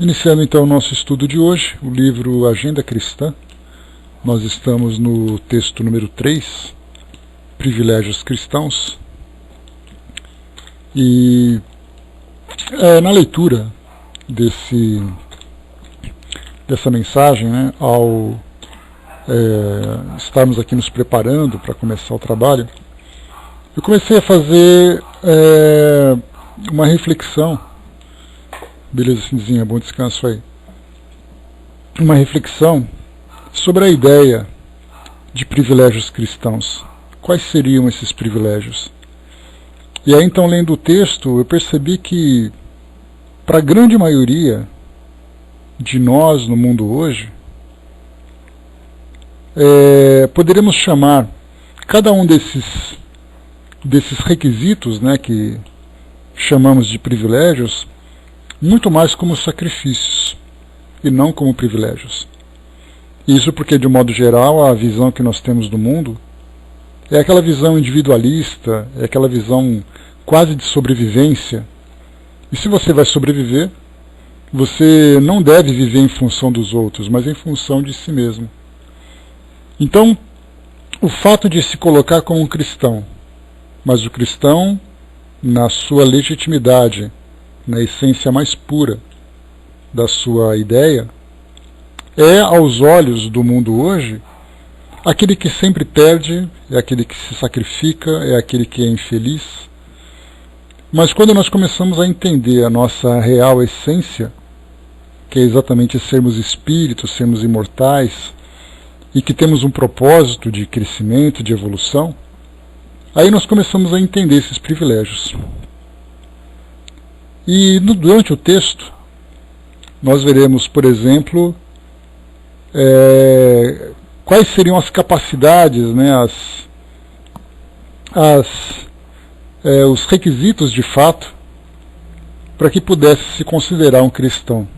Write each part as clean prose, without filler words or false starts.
Iniciando então o nosso estudo de hoje, o livro Agenda Cristã. Nós estamos no texto número 3, Privilégios Cristãos. E na leitura dessa mensagem, né, ao estarmos aqui nos preparando para começar o trabalho, eu comecei a fazer uma reflexão. Beleza, Cinzinha, bom descanso aí. Uma reflexão sobre a ideia de privilégios cristãos. Quais seriam esses privilégios? E aí então, lendo o texto, eu percebi que para a grande maioria de nós no mundo hoje, poderíamos chamar cada um desses requisitos, né, que chamamos de privilégios, muito mais como sacrifícios e não como privilégios. Isso porque, de um modo geral, a visão que nós temos do mundo é aquela visão individualista, é aquela visão quase de sobrevivência. E se você vai sobreviver, você não deve viver em função dos outros, mas em função de si mesmo. Então, o fato de se colocar como um cristão, mas o cristão na sua legitimidade, na essência mais pura da sua ideia, é, aos olhos do mundo hoje, aquele que sempre perde, é aquele que se sacrifica, é aquele que é infeliz. Mas quando nós começamos a entender a nossa real essência, que é exatamente sermos espíritos, sermos imortais, e que temos um propósito de crescimento, de evolução, aí nós começamos a entender esses privilégios. E durante o texto, nós veremos, por exemplo, quais seriam as capacidades, né, os requisitos de fato para que pudesse se considerar um cristão,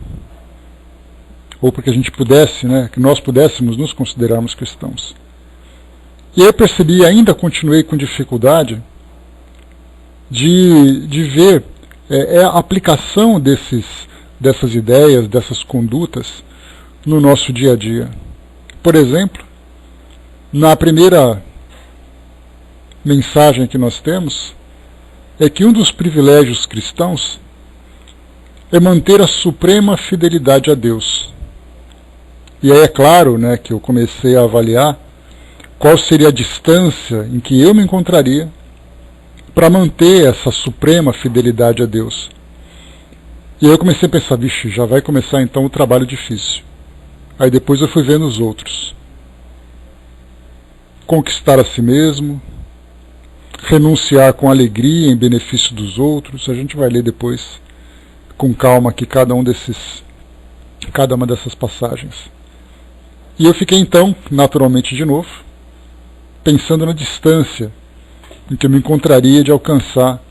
ou para que a gente pudesse, né, que nós pudéssemos nos considerarmos cristãos. E aí eu percebi, ainda continuei com dificuldade de ver a aplicação dessas ideias, dessas condutas no nosso dia a dia. Por exemplo, na primeira mensagem que nós temos, é que um dos privilégios cristãos é manter a suprema fidelidade a Deus. E aí é claro, né, que eu comecei a avaliar qual seria a distância em que eu me encontraria para manter essa suprema fidelidade a Deus. E aí eu comecei a pensar, vixe, já vai começar então o trabalho difícil. Aí depois eu fui vendo os outros. Conquistar a si mesmo, renunciar com alegria em benefício dos outros. A gente vai ler depois com calma aqui cada uma dessas passagens. E eu fiquei então, naturalmente de novo, pensando na distância em que eu me encontraria de alcançar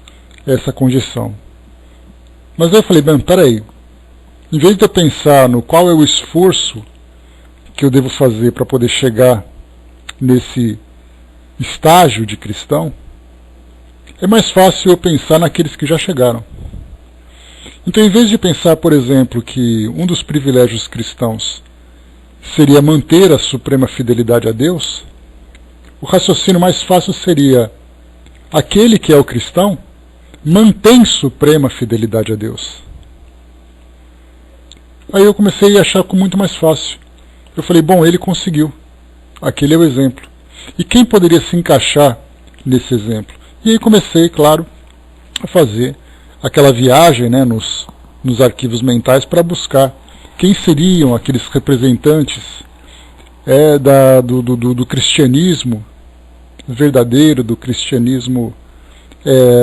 essa condição. Mas aí eu falei, bem, peraí, em vez de eu pensar no qual é o esforço que eu devo fazer para poder chegar nesse estágio de cristão, é mais fácil eu pensar naqueles que já chegaram. Então, em vez de pensar, por exemplo, que um dos privilégios cristãos seria manter a suprema fidelidade a Deus, o raciocínio mais fácil seria: aquele que é o cristão mantém suprema fidelidade a Deus. Aí eu comecei a achar muito mais fácil. Eu falei, bom, ele conseguiu. Aquele é o exemplo. E quem poderia se encaixar nesse exemplo? E aí comecei, claro, a fazer aquela viagem, né, nos arquivos mentais para buscar quem seriam aqueles representantes do cristianismo verdadeiro, do cristianismo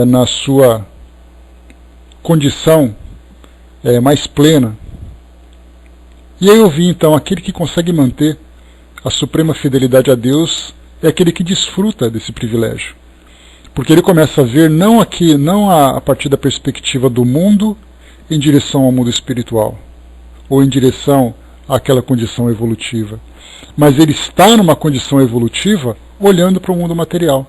na sua condição mais plena. E aí eu vi então, aquele que consegue manter a suprema fidelidade a Deus é aquele que desfruta desse privilégio, porque ele começa a ver não a partir da perspectiva do mundo em direção ao mundo espiritual, ou em direção àquela condição evolutiva, mas ele está numa condição evolutiva olhando para o mundo material.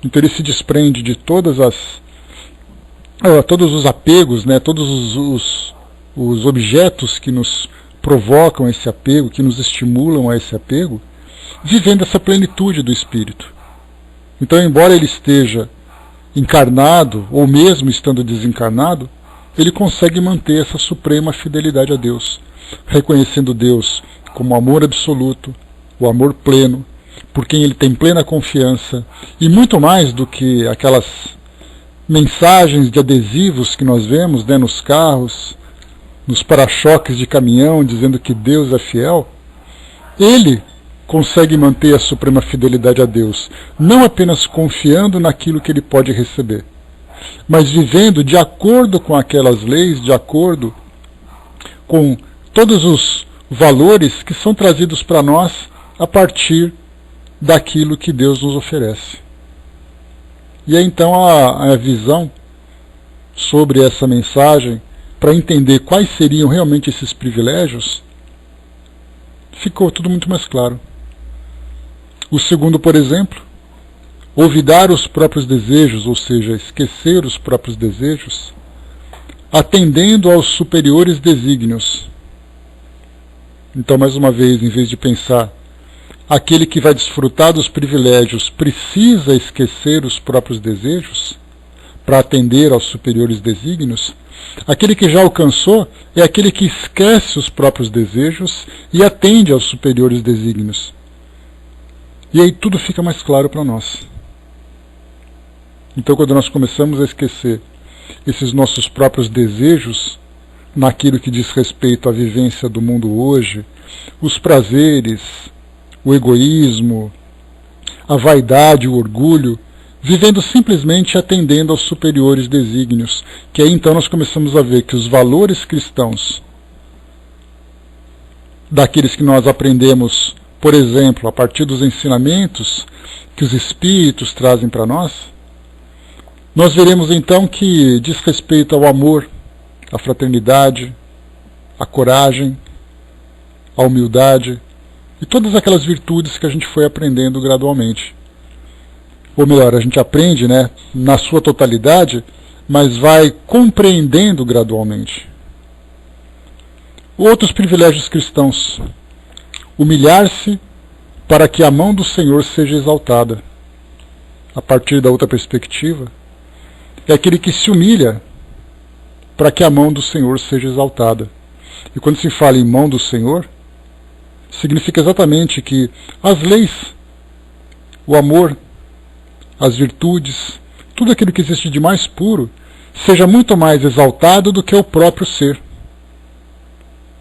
Então ele se desprende de todos os apegos, né, todos os objetos que nos provocam esse apego, que nos estimulam a esse apego, vivendo essa plenitude do Espírito. Então, embora ele esteja encarnado, ou mesmo estando desencarnado, ele consegue manter essa suprema fidelidade a Deus, reconhecendo Deus como amor absoluto, o amor pleno, por quem ele tem plena confiança, e muito mais do que aquelas mensagens de adesivos que nós vemos, né, nos carros, nos para-choques de caminhão, dizendo que Deus é fiel. Ele consegue manter a suprema fidelidade a Deus, não apenas confiando naquilo que ele pode receber, mas vivendo de acordo com aquelas leis, de acordo com todos os valores que são trazidos para nós a partir daquilo que Deus nos oferece. E aí então a visão sobre essa mensagem, para entender quais seriam realmente esses privilégios, ficou tudo muito mais claro. O segundo, por exemplo, olvidar os próprios desejos, ou seja, esquecer os próprios desejos, atendendo aos superiores desígnios. Então, mais uma vez, em vez de pensar aquele que vai desfrutar dos privilégios precisa esquecer os próprios desejos para atender aos superiores desígnios, aquele que já alcançou é aquele que esquece os próprios desejos e atende aos superiores desígnios. E aí tudo fica mais claro para nós. Então, quando nós começamos a esquecer esses nossos próprios desejos naquilo que diz respeito à vivência do mundo hoje, os prazeres, o egoísmo, a vaidade, o orgulho, vivendo simplesmente atendendo aos superiores desígnios, que aí então nós começamos a ver que os valores cristãos, daqueles que nós aprendemos, por exemplo, a partir dos ensinamentos que os Espíritos trazem para nós, nós veremos então que diz respeito ao amor, à fraternidade, à coragem, à humildade e todas aquelas virtudes que a gente foi aprendendo gradualmente. Ou melhor, a gente aprende, né, na sua totalidade, mas vai compreendendo gradualmente. Outros privilégios cristãos: humilhar-se para que a mão do Senhor seja exaltada. A partir da outra perspectiva, é aquele que se humilha para que a mão do Senhor seja exaltada. E quando se fala em mão do Senhor, significa exatamente que as leis, o amor, as virtudes, tudo aquilo que existe de mais puro, seja muito mais exaltado do que o próprio ser.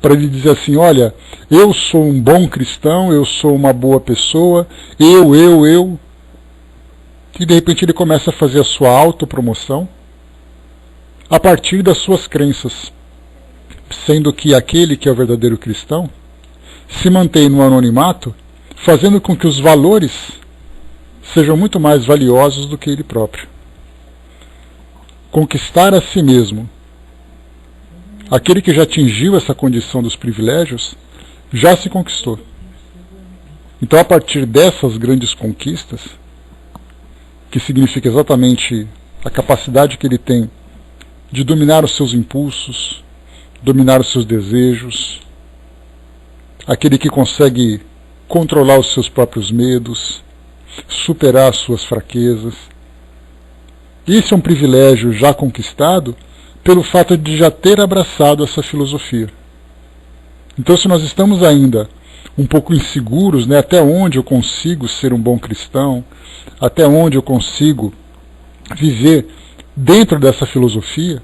Para ele dizer assim, olha, eu sou um bom cristão, eu sou uma boa pessoa, eu. E de repente ele começa a fazer a sua autopromoção a partir das suas crenças, sendo que aquele que é o verdadeiro cristão se mantém no anonimato, fazendo com que os valores sejam muito mais valiosos do que ele próprio. Conquistar a si mesmo. Aquele que já atingiu essa condição dos privilégios, já se conquistou. Então, a partir dessas grandes conquistas, que significa exatamente a capacidade que ele tem de dominar os seus impulsos, dominar os seus desejos, aquele que consegue controlar os seus próprios medos, superar as suas fraquezas. Esse é um privilégio já conquistado pelo fato de já ter abraçado essa filosofia. Então, se nós estamos ainda um pouco inseguros, né, até onde eu consigo ser um bom cristão, até onde eu consigo viver dentro dessa filosofia,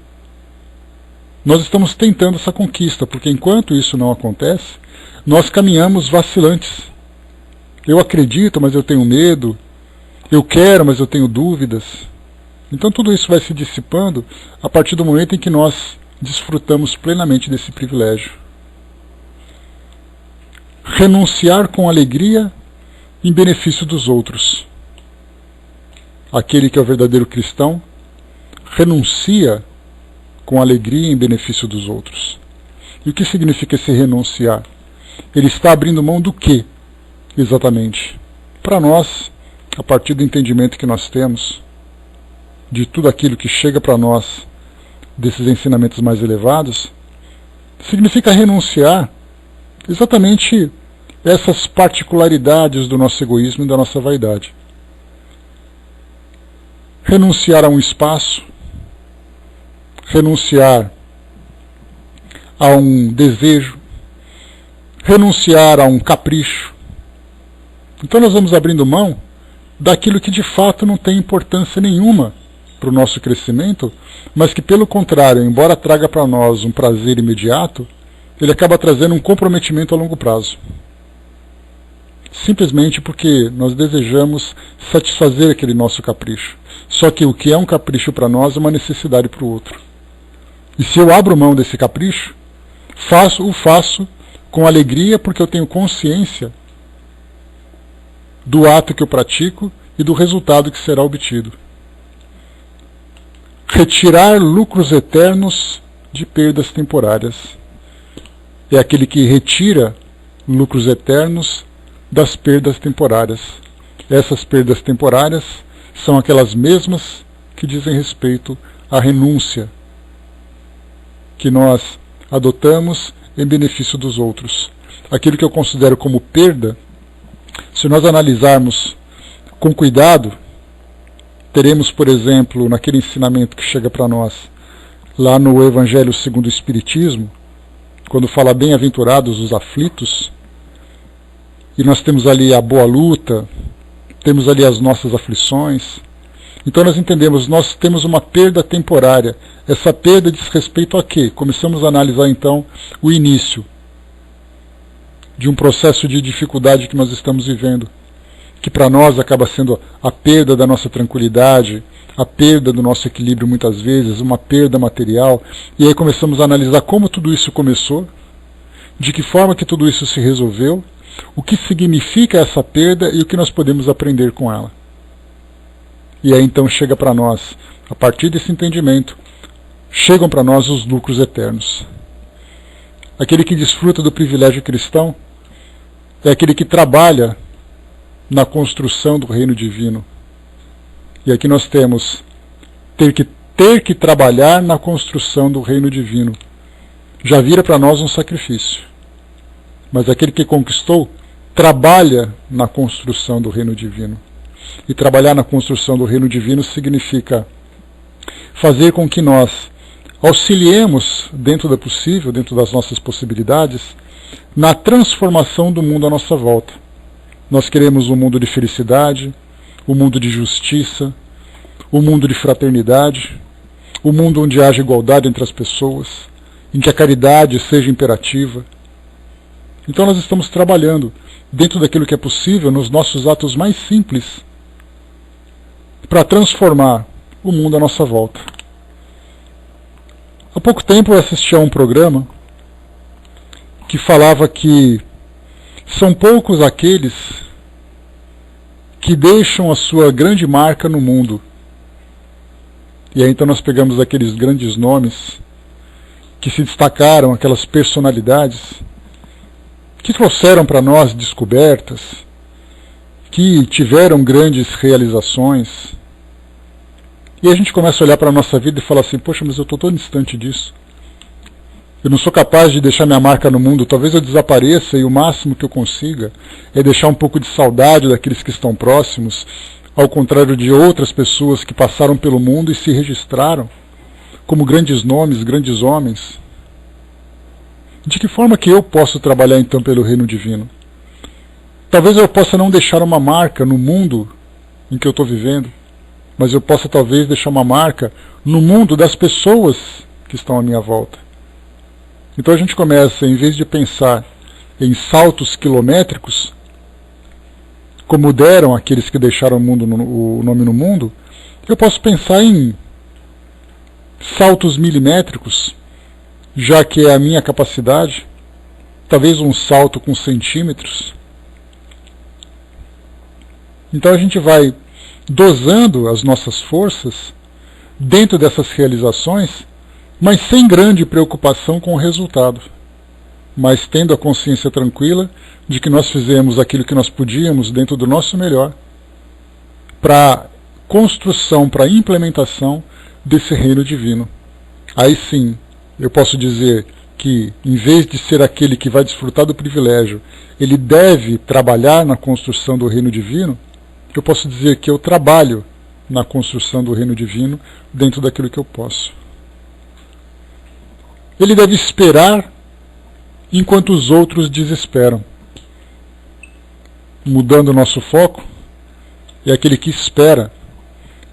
nós estamos tentando essa conquista, porque enquanto isso não acontece, nós caminhamos vacilantes. Eu acredito, mas eu tenho medo. Eu quero, mas eu tenho dúvidas. Então tudo isso vai se dissipando a partir do momento em que nós desfrutamos plenamente desse privilégio. Renunciar com alegria em benefício dos outros. Aquele que é o verdadeiro cristão renuncia com alegria em benefício dos outros. E o que significa esse renunciar? Ele está abrindo mão do quê, exatamente? Para nós, a partir do entendimento que nós temos de tudo aquilo que chega para nós desses ensinamentos mais elevados, significa renunciar exatamente essas particularidades do nosso egoísmo e da nossa vaidade. Renunciar a um espaço, renunciar a um desejo, renunciar a um capricho. Então nós vamos abrindo mão daquilo que de fato não tem importância nenhuma para o nosso crescimento, mas que pelo contrário, embora traga para nós um prazer imediato, ele acaba trazendo um comprometimento a longo prazo. Simplesmente porque nós desejamos satisfazer aquele nosso capricho. Só que o que é um capricho para nós é uma necessidade para o outro. E se eu abro mão desse capricho, o faço com alegria porque eu tenho consciência do ato que eu pratico e do resultado que será obtido. Retirar lucros eternos de perdas temporárias. É aquele que retira lucros eternos das perdas temporárias. Essas perdas temporárias são aquelas mesmas que dizem respeito à renúncia que nós adotamos em benefício dos outros. Aquilo que eu considero como perda, se nós analisarmos com cuidado, teremos, por exemplo, naquele ensinamento que chega para nós, lá no Evangelho segundo o Espiritismo, quando fala bem-aventurados os aflitos, e nós temos ali a boa luta, temos ali as nossas aflições. Então nós entendemos, nós temos uma perda temporária. Essa perda diz respeito a quê? Começamos a analisar então o início de um processo de dificuldade que nós estamos vivendo, que para nós acaba sendo a perda da nossa tranquilidade, a perda do nosso equilíbrio muitas vezes, uma perda material, e aí começamos a analisar como tudo isso começou, de que forma que tudo isso se resolveu, o que significa essa perda e o que nós podemos aprender com ela. E aí então chega para nós, a partir desse entendimento, chegam para nós os lucros eternos. Aquele que desfruta do privilégio cristão é aquele que trabalha na construção do reino divino. E aqui nós temos ter que trabalhar na construção do reino divino. Já vira para nós um sacrifício. Mas aquele que conquistou trabalha na construção do reino divino. E trabalhar na construção do reino divino significa fazer com que nós auxiliemos, dentro do possível, dentro das nossas possibilidades, na transformação do mundo à nossa volta. Nós queremos um mundo de felicidade, um mundo de justiça, um mundo de fraternidade, um mundo onde haja igualdade entre as pessoas, em que a caridade seja imperativa. Então nós estamos trabalhando dentro daquilo que é possível, nos nossos atos mais simples, para transformar o mundo à nossa volta. Há pouco tempo eu assisti a um programa que falava que são poucos aqueles que deixam a sua grande marca no mundo. E aí então nós pegamos aqueles grandes nomes que se destacaram, aquelas personalidades que trouxeram para nós descobertas, que tiveram grandes realizações. E a gente começa a olhar para a nossa vida e falar assim, poxa, mas eu estou tão distante disso. Eu não sou capaz de deixar minha marca no mundo, talvez eu desapareça e o máximo que eu consiga é deixar um pouco de saudade daqueles que estão próximos, ao contrário de outras pessoas que passaram pelo mundo e se registraram como grandes nomes, grandes homens. De que forma que eu posso trabalhar então pelo reino divino? Talvez eu possa não deixar uma marca no mundo em que eu estou vivendo, mas eu possa talvez deixar uma marca no mundo das pessoas que estão à minha volta. Então a gente começa, em vez de pensar em saltos quilométricos, como deram aqueles que deixaram o nome no mundo, eu posso pensar em saltos milimétricos, já que é a minha capacidade, talvez um salto com centímetros. Então a gente vai dosando as nossas forças dentro dessas realizações, mas sem grande preocupação com o resultado, mas tendo a consciência tranquila de que nós fizemos aquilo que nós podíamos dentro do nosso melhor para construção, para implementação desse reino divino. Aí sim, eu posso dizer que, em vez de ser aquele que vai desfrutar do privilégio, ele deve trabalhar na construção do reino divino, eu posso dizer que eu trabalho na construção do reino divino dentro daquilo que eu posso. Ele deve esperar enquanto os outros desesperam. Mudando o nosso foco, é aquele que espera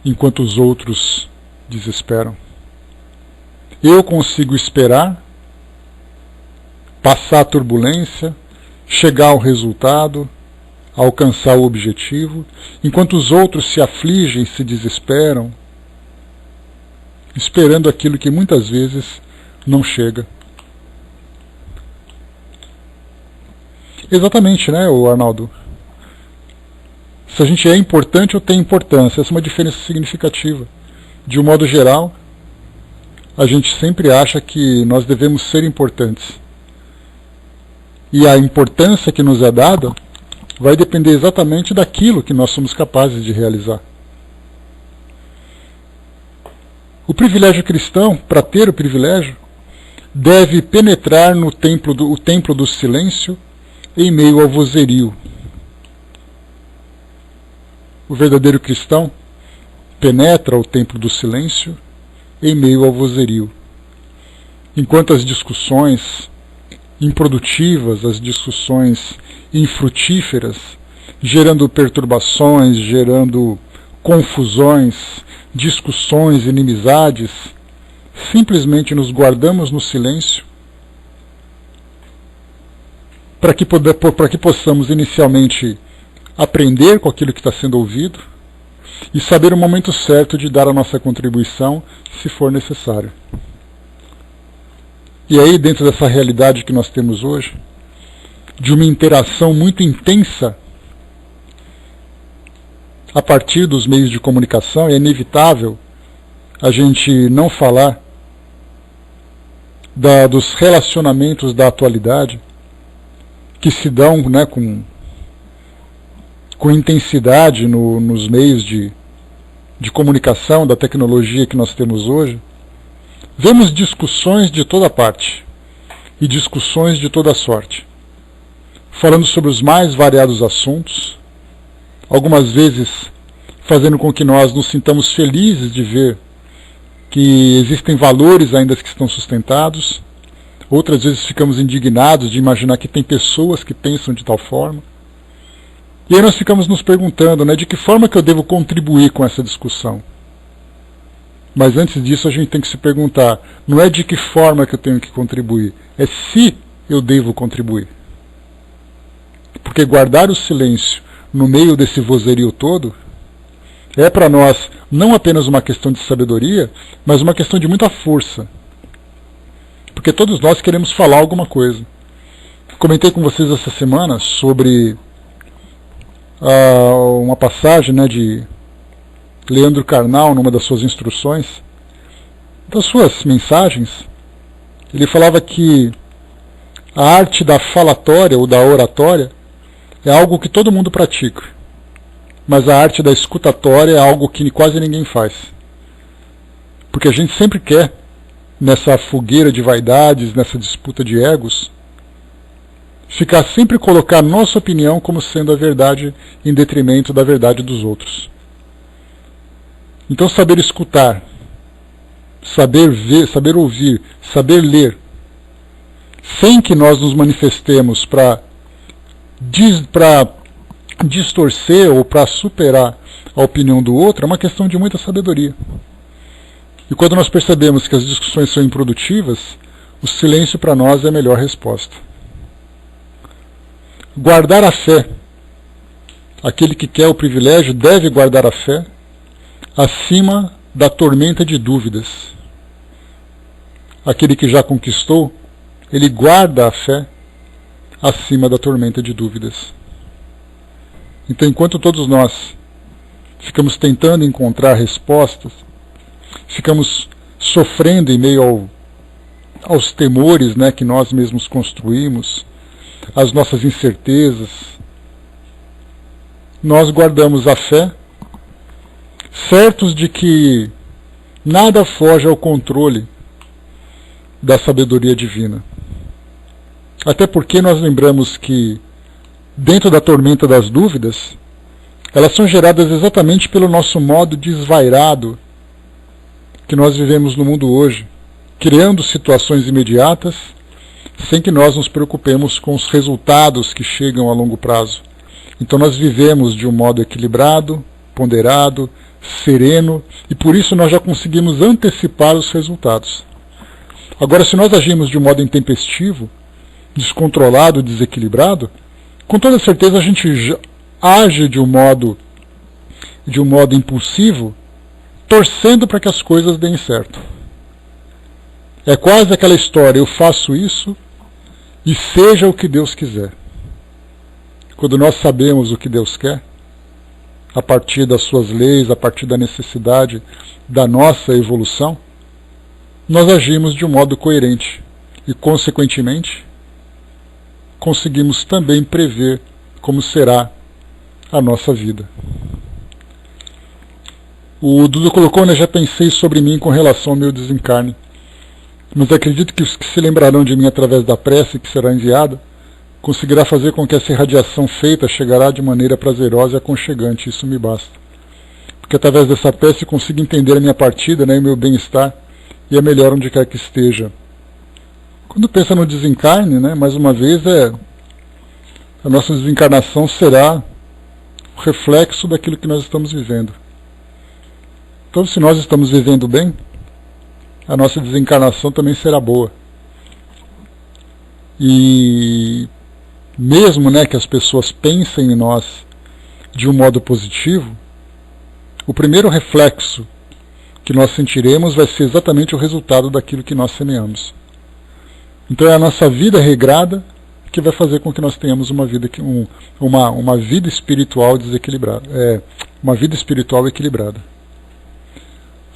enquanto os outros desesperam. Eu consigo esperar, passar a turbulência, chegar ao resultado, alcançar o objetivo, enquanto os outros se afligem, se desesperam, esperando aquilo que muitas vezes não chega. Exatamente, né, Arnaldo? Se a gente é importante ou tem importância, essa é uma diferença significativa. De um modo geral, a gente sempre acha que nós devemos ser importantes. E a importância que nos é dada vai depender exatamente daquilo que nós somos capazes de realizar. O privilégio cristão, para ter o privilégio, deve penetrar no templo do silêncio em meio ao vozerio. O verdadeiro cristão penetra o templo do silêncio em meio ao vozerio. Enquanto as discussões improdutivas, as discussões infrutíferas, gerando perturbações, gerando confusões, discussões, inimizades, simplesmente nos guardamos no silêncio para que possamos inicialmente aprender com aquilo que está sendo ouvido e saber o momento certo de dar a nossa contribuição, se for necessário. E aí, dentro dessa realidade que nós temos hoje, de uma interação muito intensa a partir dos meios de comunicação, é inevitável a gente não falar dos relacionamentos da atualidade que se dão, né, com intensidade nos meios de comunicação, da tecnologia que nós temos hoje. Vemos discussões de toda parte e discussões de toda sorte, falando sobre os mais variados assuntos, algumas vezes fazendo com que nós nos sintamos felizes de ver que existem valores ainda que estão sustentados, outras vezes ficamos indignados de imaginar que tem pessoas que pensam de tal forma. E aí nós ficamos nos perguntando, né, de que forma que eu devo contribuir com essa discussão. Mas antes disso a gente tem que se perguntar, não é de que forma que eu tenho que contribuir, é se eu devo contribuir. Porque guardar o silêncio no meio desse vozerio todo é para nós não apenas uma questão de sabedoria, mas uma questão de muita força. Porque todos nós queremos falar alguma coisa. Comentei com vocês essa semana sobre uma passagem, né, de Leandro Carnal, numa das suas instruções, das suas mensagens. Ele falava que a arte da falatória ou da oratória é algo que todo mundo pratica, mas a arte da escutatória é algo que quase ninguém faz. Porque a gente sempre quer, nessa fogueira de vaidades, nessa disputa de egos, ficar sempre colocar nossa opinião como sendo a verdade em detrimento da verdade dos outros. Então saber escutar, saber ver, saber ouvir, saber ler, sem que nós nos manifestemos para distorcer ou para superar a opinião do outro, é uma questão de muita sabedoria. E quando nós percebemos que as discussões são improdutivas, o silêncio para nós é a melhor resposta. Guardar a fé. Aquele que quer o privilégio deve guardar a fé acima da tormenta de dúvidas. Aquele que já conquistou, ele guarda a fé acima da tormenta de dúvidas. Então, enquanto todos nós ficamos tentando encontrar respostas, ficamos sofrendo em meio aos temores, né, que nós mesmos construímos, as nossas incertezas, nós guardamos a fé, certos de que nada foge ao controle da sabedoria divina. Até porque nós lembramos que, dentro da tormenta das dúvidas, elas são geradas exatamente pelo nosso modo desvairado que nós vivemos no mundo hoje, criando situações imediatas, sem que nós nos preocupemos com os resultados que chegam a longo prazo. Então nós vivemos de um modo equilibrado, ponderado, sereno, e por isso nós já conseguimos antecipar os resultados. Agora, se nós agimos de um modo intempestivo, descontrolado, desequilibrado, com toda certeza a gente age de um modo impulsivo, torcendo para que as coisas deem certo. É quase aquela história, eu faço isso e seja o que Deus quiser. Quando nós sabemos o que Deus quer, a partir das suas leis, a partir da necessidade da nossa evolução, nós agimos de um modo coerente e, consequentemente, conseguimos também prever como será a nossa vida. O Dudu colocou, né, já pensei sobre mim com relação ao meu desencarne, mas acredito que os que se lembrarão de mim através da prece que será enviada, conseguirá fazer com que essa irradiação feita chegará de maneira prazerosa e aconchegante, isso me basta. Porque através dessa prece consigo entender a minha partida, né, e o meu bem-estar, e é melhor onde quer que esteja. Quando pensa no desencarne, né, mais uma vez, a nossa desencarnação será o reflexo daquilo que nós estamos vivendo. Então, se nós estamos vivendo bem, a nossa desencarnação também será boa. E mesmo, né, que as pessoas pensem em nós de um modo positivo, o primeiro reflexo que nós sentiremos vai ser exatamente o resultado daquilo que nós semeamos. Então é a nossa vida regrada que vai fazer com que nós tenhamos uma vida espiritual desequilibrada, uma vida espiritual equilibrada.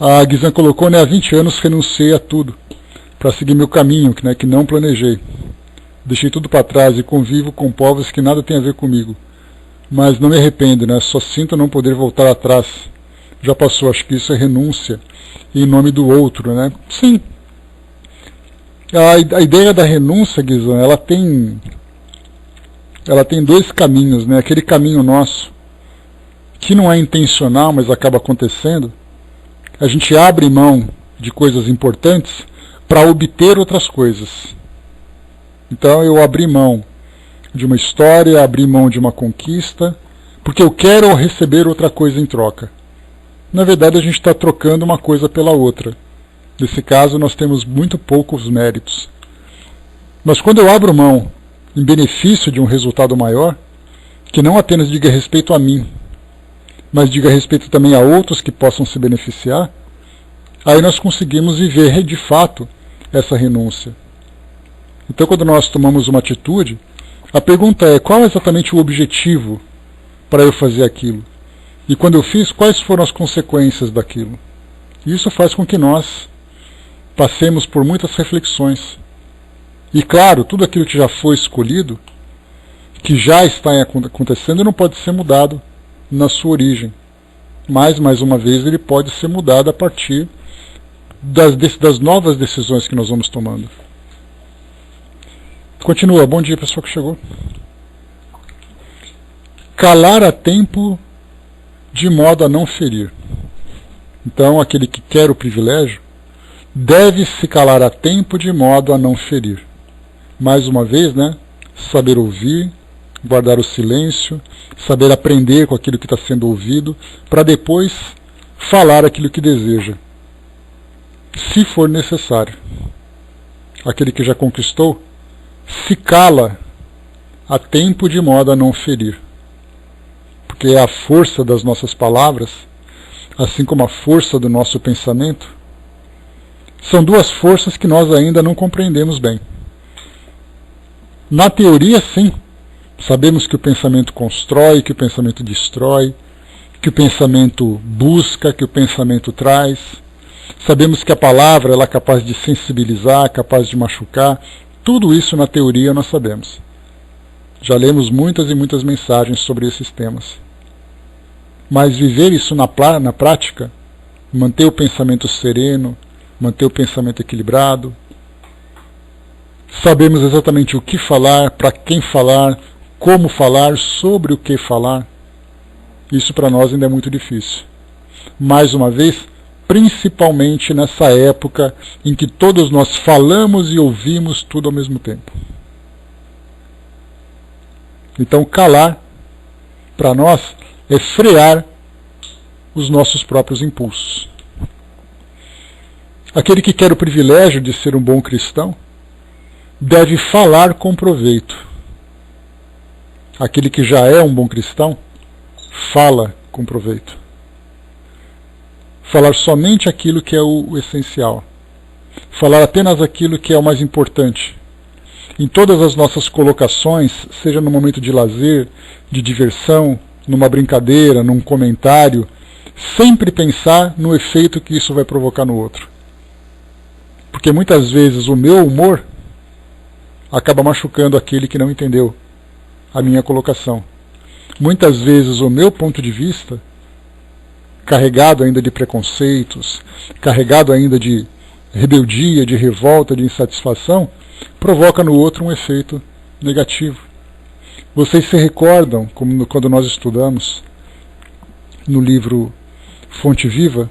A Guizan colocou, né, há 20 anos renunciei a tudo para seguir meu caminho, né, que não planejei. Deixei tudo para trás e convivo com povos que nada tem a ver comigo. Mas não me arrependo, né, só sinto não poder voltar atrás. Já passou, acho que isso é renúncia em nome do outro, né? Sim. A ideia da renúncia, Guizan, ela tem dois caminhos, né? Aquele caminho nosso, que não é intencional, mas acaba acontecendo. A gente abre mão de coisas importantes para obter outras coisas. Então eu abri mão de uma história, abri mão de uma conquista, porque eu quero receber outra coisa em troca. Na verdade, a gente está trocando uma coisa pela outra. Nesse caso, nós temos muito poucos méritos. Mas quando eu abro mão em benefício de um resultado maior, que não apenas diga respeito a mim, mas diga respeito também a outros que possam se beneficiar, aí nós conseguimos viver de fato essa renúncia. Então, quando nós tomamos uma atitude, a pergunta é: qual é exatamente o objetivo para eu fazer aquilo? E quando eu fiz, quais foram as consequências daquilo? Isso faz com que nós passemos por muitas reflexões. E claro, tudo aquilo que já foi escolhido, que já está acontecendo, não pode ser mudado na sua origem. Mas, mais uma vez, ele pode ser mudado a partir das novas decisões que nós vamos tomando. Continua. Bom dia, pessoal que chegou. Calar a tempo de modo a não ferir. Então, aquele que quer o privilégio deve se calar a tempo de modo a não ferir. Mais uma vez, né? Saber ouvir, guardar o silêncio, saber aprender com aquilo que está sendo ouvido, para depois falar aquilo que deseja, se for necessário. Aquele que já conquistou se cala a tempo de modo a não ferir, porque é a força das nossas palavras, assim como a força do nosso pensamento, são duas forças que nós ainda não compreendemos bem. Na teoria, sim, sabemos que o pensamento constrói, que o pensamento destrói, que o pensamento busca, que o pensamento traz. Sabemos que a palavra ela é capaz de sensibilizar, capaz de machucar. Tudo isso na teoria nós sabemos. Já lemos muitas e muitas mensagens sobre esses temas. Mas viver isso na prática, manter o pensamento sereno, manter o pensamento equilibrado, sabemos exatamente o que falar, para quem falar, como falar, sobre o que falar. Isso para nós ainda é muito difícil. Mais uma vez, principalmente nessa época em que todos nós falamos e ouvimos tudo ao mesmo tempo. Então, calar, para nós, é frear os nossos próprios impulsos. Aquele que quer o privilégio de ser um bom cristão deve falar com proveito. Aquele que já é um bom cristão fala com proveito. Falar somente aquilo que é o essencial. Falar apenas aquilo que é o mais importante. Em todas as nossas colocações, seja no momento de lazer, de diversão, numa brincadeira, num comentário, sempre pensar no efeito que isso vai provocar no outro. Porque muitas vezes o meu humor acaba machucando aquele que não entendeu a minha colocação. Muitas vezes o meu ponto de vista, carregado ainda de preconceitos, carregado ainda de rebeldia, de revolta, de insatisfação, provoca no outro um efeito negativo. Vocês se recordam, como quando nós estudamos no livro Fonte Viva,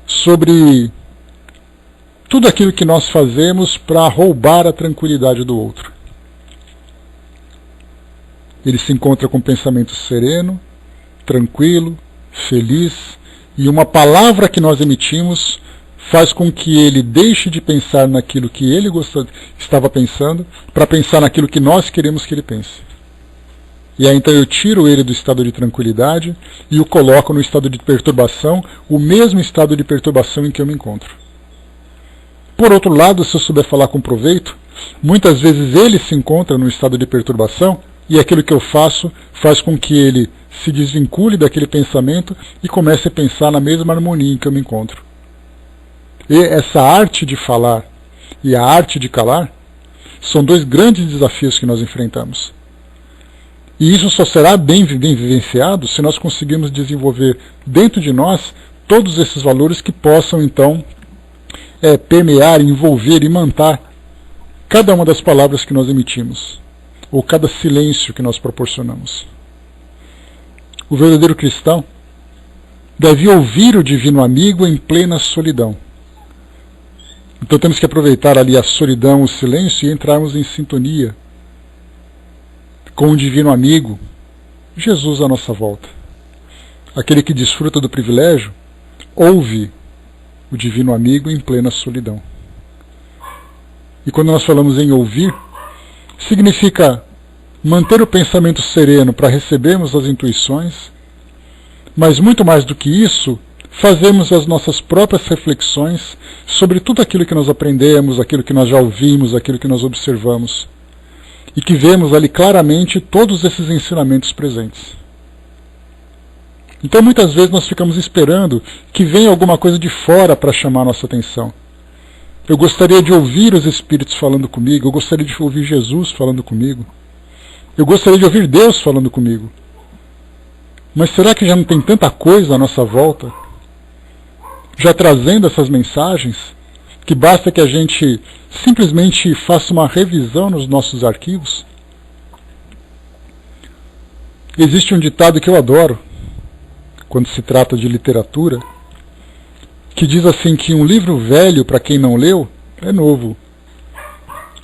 sobre tudo aquilo que nós fazemos para roubar a tranquilidade do outro. Ele se encontra com um pensamento sereno, tranquilo, feliz, e uma palavra que nós emitimos faz com que ele deixe de pensar naquilo que ele estava pensando para pensar naquilo que nós queremos que ele pense. E aí então eu tiro ele do estado de tranquilidade e o coloco no estado de perturbação, o mesmo estado de perturbação em que eu me encontro. Por outro lado, se eu souber falar com proveito, muitas vezes ele se encontra no estado de perturbação e aquilo que eu faço faz com que ele se desvincule daquele pensamento e comece a pensar na mesma harmonia em que eu me encontro. E essa arte de falar e a arte de calar são dois grandes desafios que nós enfrentamos. E isso só será bem vivenciado se nós conseguirmos desenvolver dentro de nós todos esses valores que possam então permear, envolver, imantar cada uma das palavras que nós emitimos, ou cada silêncio que nós proporcionamos. O verdadeiro cristão deve ouvir o divino amigo em plena solidão. Então temos que aproveitar ali a solidão, o silêncio e entrarmos em sintonia com o divino amigo, Jesus à nossa volta. Aquele que desfruta do privilégio, ouve o divino amigo em plena solidão. E quando nós falamos em ouvir, significa manter o pensamento sereno para recebermos as intuições, mas muito mais do que isso, fazemos as nossas próprias reflexões sobre tudo aquilo que nós aprendemos, aquilo que nós já ouvimos, aquilo que nós observamos, e que vemos ali claramente todos esses ensinamentos presentes. Então muitas vezes nós ficamos esperando que venha alguma coisa de fora para chamar a nossa atenção. Eu gostaria de ouvir os Espíritos falando comigo, eu gostaria de ouvir Jesus falando comigo, eu gostaria de ouvir Deus falando comigo. Mas será que já não tem tanta coisa à nossa volta, já trazendo essas mensagens, que basta que a gente simplesmente faça uma revisão nos nossos arquivos? Existe um ditado que eu adoro, quando se trata de literatura, que diz assim que um livro velho, para quem não leu, é novo.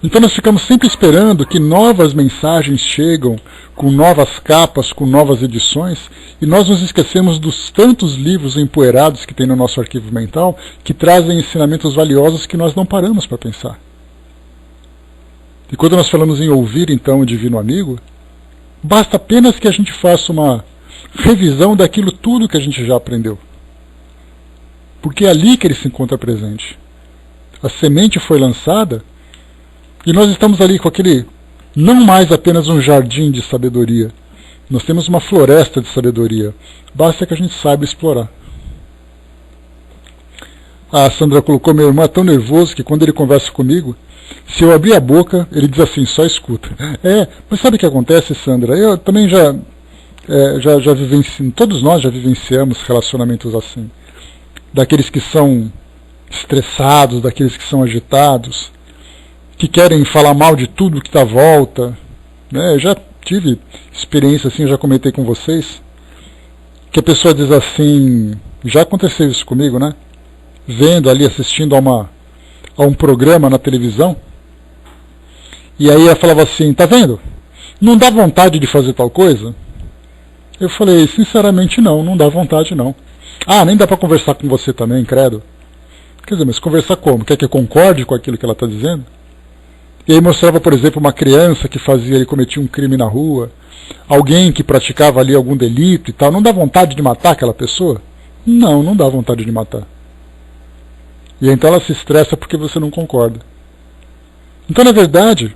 Então nós ficamos sempre esperando que novas mensagens chegam, com novas capas, com novas edições, e nós nos esquecemos dos tantos livros empoeirados que tem no nosso arquivo mental, que trazem ensinamentos valiosos que nós não paramos para pensar. E quando nós falamos em ouvir então o Divino Amigo, basta apenas que a gente faça uma revisão daquilo tudo que a gente já aprendeu. Porque é ali que ele se encontra presente. A semente foi lançada e nós estamos ali com aquele, não mais apenas um jardim de sabedoria. Nós temos uma floresta de sabedoria. Basta que a gente saiba explorar. A Sandra colocou: meu irmão é tão nervoso que quando ele conversa comigo, se eu abrir a boca, ele diz assim, só escuta. Mas sabe o que acontece, Sandra? Eu também já vivenciamos, todos nós já vivenciamos relacionamentos assim. Daqueles que são estressados, daqueles que são agitados. que querem falar mal de tudo que está à volta, né? Eu já tive experiência assim, eu já comentei com vocês, que a pessoa diz assim, já aconteceu isso comigo, né? Vendo ali, assistindo a um programa na televisão, e aí ela falava assim, tá vendo? Não dá vontade de fazer tal coisa? Eu falei, sinceramente não dá vontade não. Ah, nem dá para conversar com você também, credo. Quer dizer, mas conversar como? Quer que eu concorde com aquilo que ela está dizendo? E aí mostrava, por exemplo, uma criança que cometia um crime na rua, alguém que praticava ali algum delito e tal. Não dá vontade de matar aquela pessoa? Não dá vontade de matar. E então ela se estressa porque você não concorda. Então, na verdade,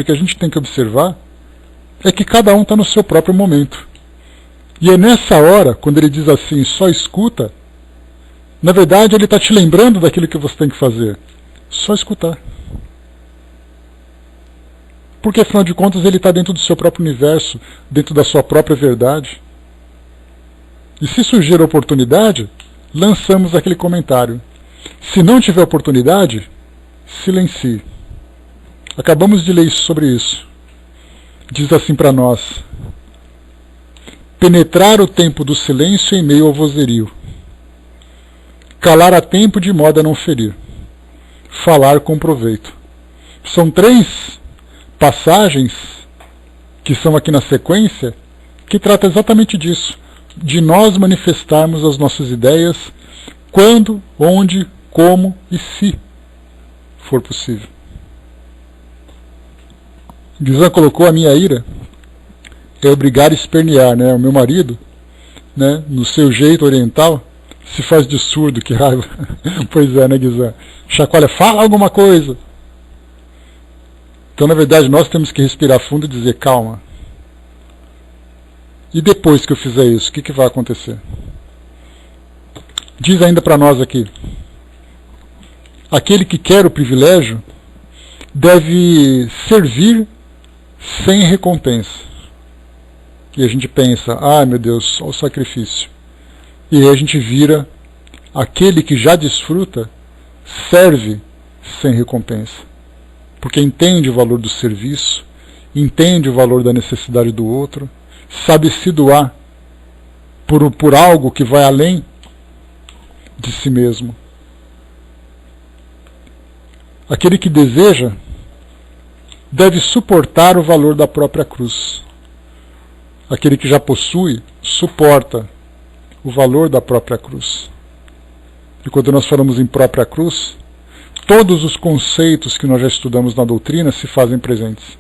o que a gente tem que observar é que cada um está no seu próprio momento. E é nessa hora, quando ele diz assim, só escuta, na verdade ele está te lembrando daquilo que você tem que fazer. Só escutar. Porque afinal de contas ele está dentro do seu próprio universo, dentro da sua própria verdade. E se surgir a oportunidade, lançamos aquele comentário. Se não tiver oportunidade, silencie. Acabamos de ler sobre isso. Diz assim para nós: penetrar o tempo do silêncio em meio ao vozerio. Calar a tempo de modo a não ferir. Falar com proveito. São 3 passagens que são aqui na sequência que tratam exatamente disso, de nós manifestarmos as nossas ideias quando, onde, como e se for possível. Guizan colocou: a minha ira é obrigar a espernear, né? O meu marido, né, no seu jeito oriental, se faz de surdo, que raiva. Pois é, né, Guizan? Chacoalha, fala alguma coisa. Então, na verdade, nós temos que respirar fundo e dizer, calma. E depois que eu fizer isso, o que vai acontecer? Diz ainda para nós aqui: aquele que quer o privilégio deve servir sem recompensa. E a gente pensa, meu Deus, olha o sacrifício. E aí a gente vira aquele que já desfruta, serve sem recompensa. Porque entende o valor do serviço, entende o valor da necessidade do outro, sabe se doar por algo que vai além de si mesmo. Aquele que deseja deve suportar o valor da própria cruz. Aquele que já possui, suporta o valor da própria cruz. E quando nós falamos em própria cruz, todos os conceitos que nós já estudamos na doutrina se fazem presentes.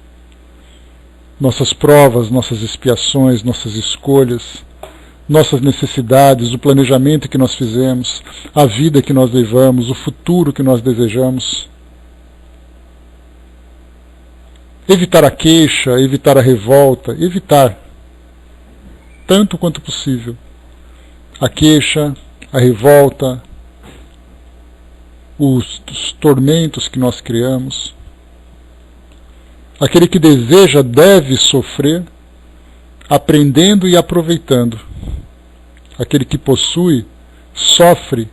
Nossas provas, nossas expiações, nossas escolhas, nossas necessidades, o planejamento que nós fizemos, a vida que nós levamos, o futuro que nós desejamos. Evitar a queixa, evitar a revolta, evitar tanto quanto possível a queixa, a revolta, os tormentos que nós criamos. Aquele que deseja deve sofrer, aprendendo e aproveitando. Aquele que possui sofre,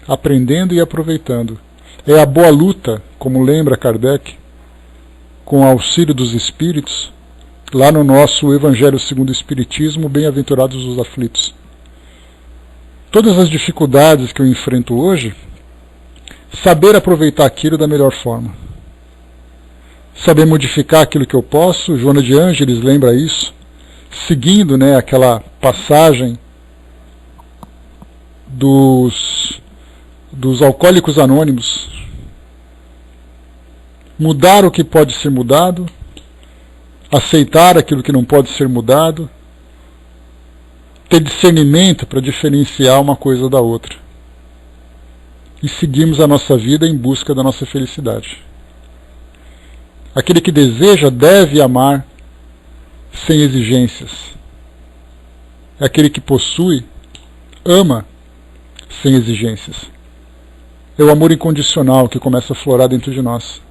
aprendendo e aproveitando. É a boa luta, como lembra Kardec, com o auxílio dos Espíritos, lá no nosso Evangelho segundo o Espiritismo, Bem-aventurados os aflitos. Todas as dificuldades que eu enfrento hoje, saber aproveitar aquilo da melhor forma. Saber modificar aquilo que eu posso. Joana de Ângeles lembra isso, seguindo, né, aquela passagem dos alcoólicos anônimos. Mudar o que pode ser mudado, aceitar aquilo que não pode ser mudado, ter discernimento para diferenciar uma coisa da outra. E seguimos a nossa vida em busca da nossa felicidade. Aquele que deseja deve amar sem exigências. Aquele que possui, ama sem exigências. É o amor incondicional que começa a florar dentro de nós.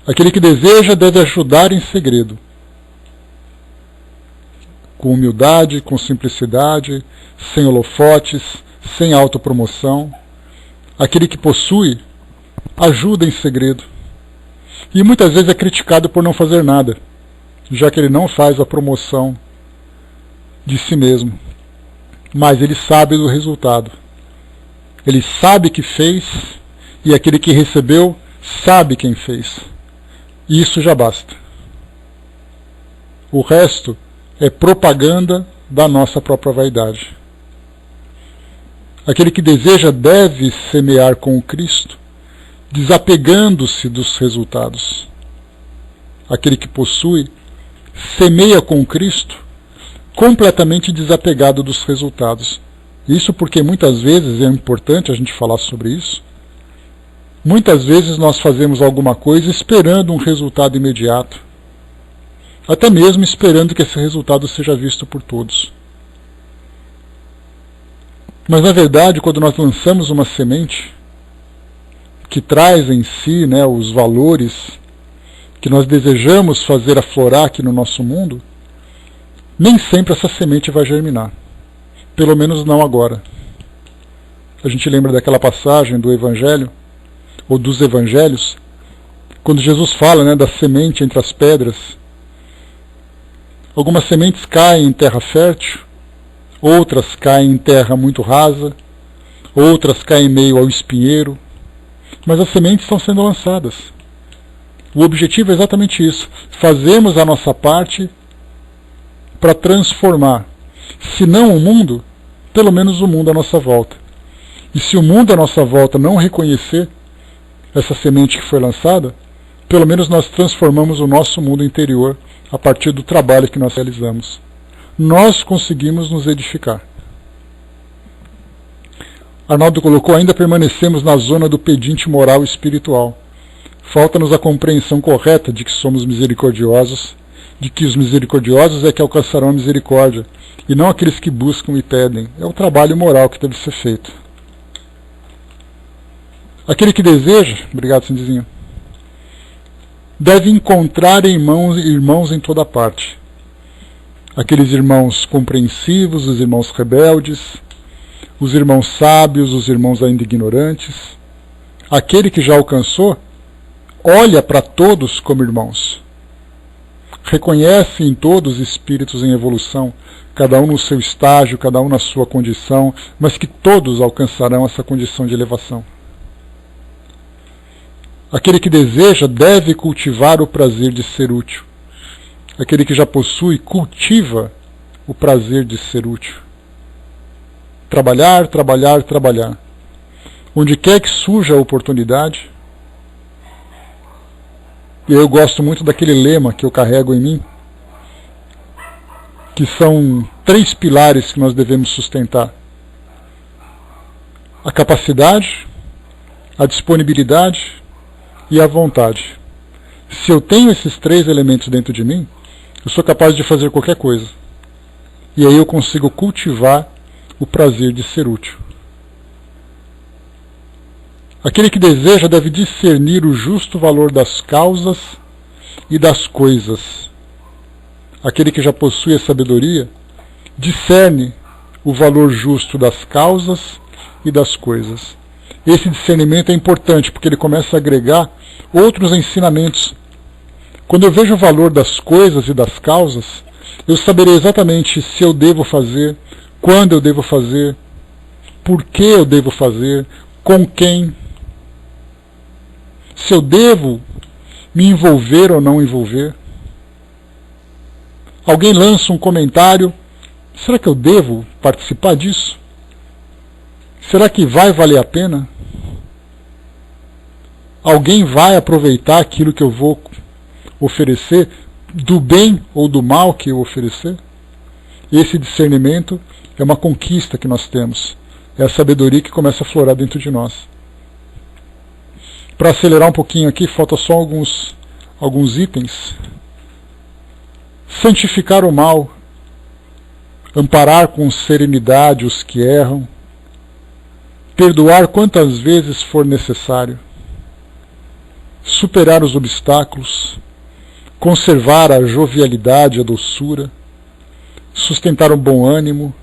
Aquele que deseja deve ajudar em segredo. Com humildade, com simplicidade, sem holofotes, sem autopromoção. Aquele que possui ajuda em segredo. E muitas vezes é criticado por não fazer nada, já que ele não faz a promoção de si mesmo. Mas ele sabe do resultado. Ele sabe que fez, e aquele que recebeu sabe quem fez. E isso já basta. O resto é propaganda da nossa própria vaidade. Aquele que deseja deve semear com o Cristo, desapegando-se dos resultados. Aquele que possui semeia com o Cristo, completamente desapegado dos resultados. Isso porque muitas vezes é importante a gente falar sobre isso. Muitas vezes nós fazemos alguma coisa esperando um resultado imediato, até mesmo esperando que esse resultado seja visto por todos. Mas na verdade, quando nós lançamos uma semente que traz em si, né, os valores que nós desejamos fazer aflorar aqui no nosso mundo, nem sempre essa semente vai germinar. Pelo menos não agora. A gente lembra daquela passagem do Evangelho, ou dos Evangelhos, quando Jesus fala, né, da semente entre as pedras. Algumas sementes caem em terra fértil, outras caem em terra muito rasa, outras caem em meio ao espinheiro, mas as sementes estão sendo lançadas. O objetivo é exatamente isso, fazermos a nossa parte para transformar, se não o mundo, pelo menos o mundo à nossa volta. E se o mundo à nossa volta não reconhecer essa semente que foi lançada, pelo menos nós transformamos o nosso mundo interior a partir do trabalho que nós realizamos. Nós conseguimos nos edificar. Arnaldo colocou: ainda permanecemos na zona do pedinte moral e espiritual. Falta-nos a compreensão correta de que somos misericordiosos, de que os misericordiosos é que alcançarão a misericórdia, e não aqueles que buscam e pedem. É o trabalho moral que deve ser feito. Aquele que deseja, obrigado, Cindizinho, deve encontrar irmãos em toda parte. Aqueles irmãos compreensivos, os irmãos rebeldes, os irmãos sábios, os irmãos ainda ignorantes. Aquele que já alcançou, olha para todos como irmãos. Reconhece em todos espíritos em evolução, cada um no seu estágio, cada um na sua condição, mas que todos alcançarão essa condição de elevação. Aquele que deseja deve cultivar o prazer de ser útil. Aquele que já possui cultiva o prazer de ser útil. Trabalhar, trabalhar, trabalhar. Onde quer que surja a oportunidade. E eu gosto muito daquele lema que eu carrego em mim, que são 3 pilares que nós devemos sustentar: a capacidade, a disponibilidade e a vontade. Se eu tenho esses 3 elementos dentro de mim, eu sou capaz de fazer qualquer coisa. E aí eu consigo cultivar o prazer de ser útil. Aquele que deseja deve discernir o justo valor das causas e das coisas. Aquele que já possui a sabedoria discerne o valor justo das causas e das coisas. Esse discernimento é importante porque ele começa a agregar outros ensinamentos. Quando eu vejo o valor das coisas e das causas, eu saberei exatamente se eu devo fazer, quando eu devo fazer, por que eu devo fazer, com quem, se eu devo me envolver ou não envolver. Alguém lança um comentário: será que eu devo participar disso? Será que vai valer a pena? Alguém vai aproveitar aquilo que eu vou oferecer, do bem ou do mal que eu oferecer? Esse discernimento é uma conquista que nós temos. É a sabedoria que começa a florar dentro de nós. Para acelerar um pouquinho aqui, falta só alguns itens. Santificar o mal, amparar com serenidade os que erram, perdoar quantas vezes for necessário, superar os obstáculos, conservar a jovialidade e a doçura, sustentar um bom ânimo,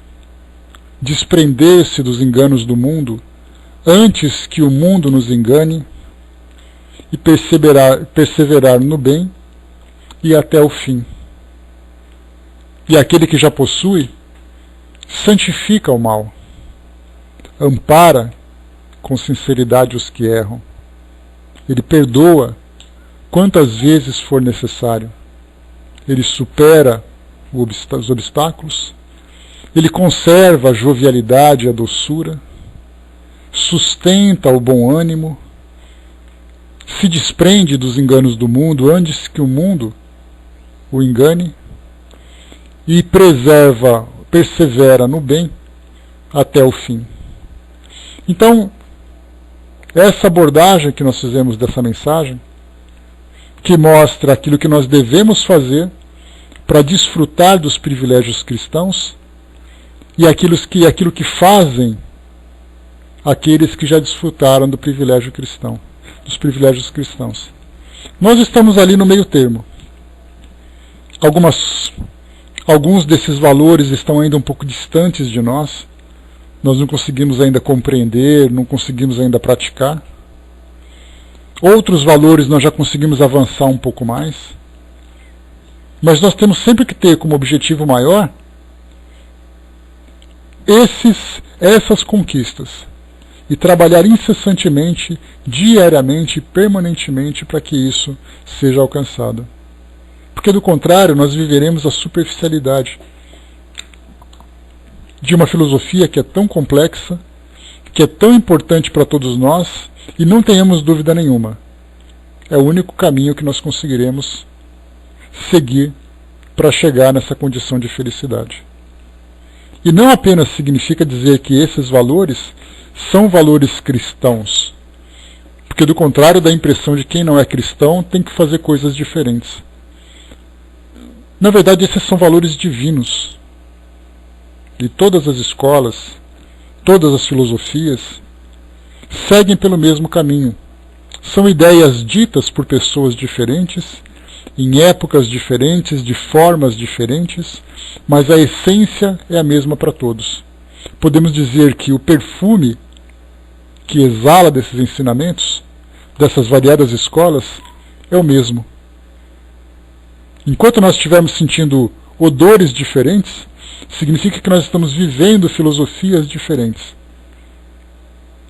desprender-se dos enganos do mundo, antes que o mundo nos engane, e perseverar no bem e até o fim. E aquele que já possui, santifica o mal, ampara com sinceridade os que erram. Ele perdoa quantas vezes for necessário. Ele supera os obstáculos. Ele conserva a jovialidade e a doçura. Sustenta o bom ânimo. Se desprende dos enganos do mundo antes que o mundo o engane. E persevera no bem até o fim. Então, essa abordagem que nós fizemos dessa mensagem, que mostra aquilo que nós devemos fazer para desfrutar dos privilégios cristãos e aquilo que fazem aqueles que já desfrutaram do privilégio cristão, dos privilégios cristãos. Nós estamos ali no meio termo. Alguns desses valores estão ainda um pouco distantes de nós. Nós não conseguimos ainda compreender, não conseguimos ainda praticar. Outros valores nós já conseguimos avançar um pouco mais. Mas nós temos sempre que ter como objetivo maior essas conquistas. E trabalhar incessantemente, diariamente, permanentemente para que isso seja alcançado. Porque do contrário, nós viveremos a superficialidade de uma filosofia que é tão complexa, que é tão importante para todos nós, e não tenhamos dúvida nenhuma. É o único caminho que nós conseguiremos seguir para chegar nessa condição de felicidade. E não apenas significa dizer que esses valores são valores cristãos, porque do contrário dá a impressão de quem não é cristão tem que fazer coisas diferentes. Na verdade, esses são valores divinos. E todas as escolas, todas as filosofias, seguem pelo mesmo caminho. São ideias ditas por pessoas diferentes, em épocas diferentes, de formas diferentes, mas a essência é a mesma para todos. Podemos dizer que o perfume que exala desses ensinamentos, dessas variadas escolas, é o mesmo. Enquanto nós estivermos sentindo odores diferentes, significa que nós estamos vivendo filosofias diferentes.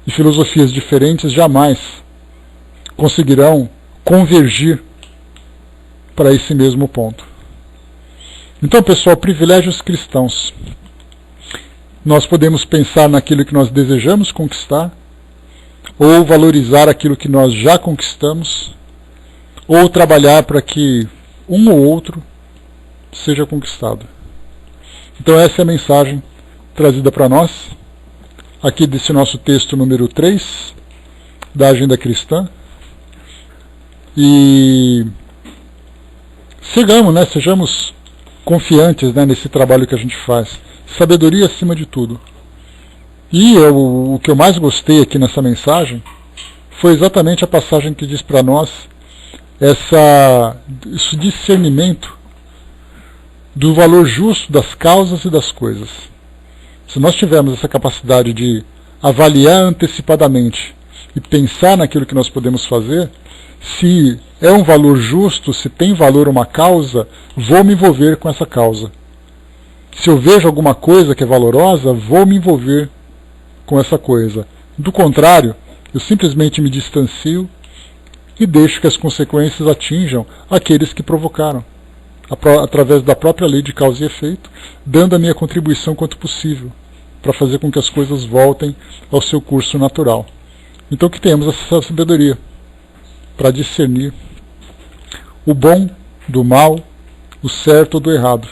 E filosofias diferentes jamais conseguirão convergir para esse mesmo ponto. Então, pessoal, privilégios cristãos. Nós podemos pensar naquilo que nós desejamos conquistar, ou valorizar aquilo que nós já conquistamos, ou trabalhar para que um ou outro seja conquistado. Então essa é a mensagem trazida para nós, aqui desse nosso texto número 3, da Agenda Cristã. E sejamos confiantes, nesse trabalho que a gente faz. Sabedoria acima de tudo. E o que eu mais gostei aqui nessa mensagem foi exatamente a passagem que diz para nós esse discernimento do valor justo das causas e das coisas. Se nós tivermos essa capacidade de avaliar antecipadamente e pensar naquilo que nós podemos fazer, se é um valor justo, se tem valor uma causa, vou me envolver com essa causa. Se eu vejo alguma coisa que é valorosa, vou me envolver com essa coisa. Do contrário, eu simplesmente me distancio e deixo que as consequências atinjam aqueles que provocaram, através da própria lei de causa e efeito, dando a minha contribuição quanto possível, para fazer com que as coisas voltem ao seu curso natural. Então que tenhamos essa sabedoria para discernir o bom do mal, o certo ou do errado.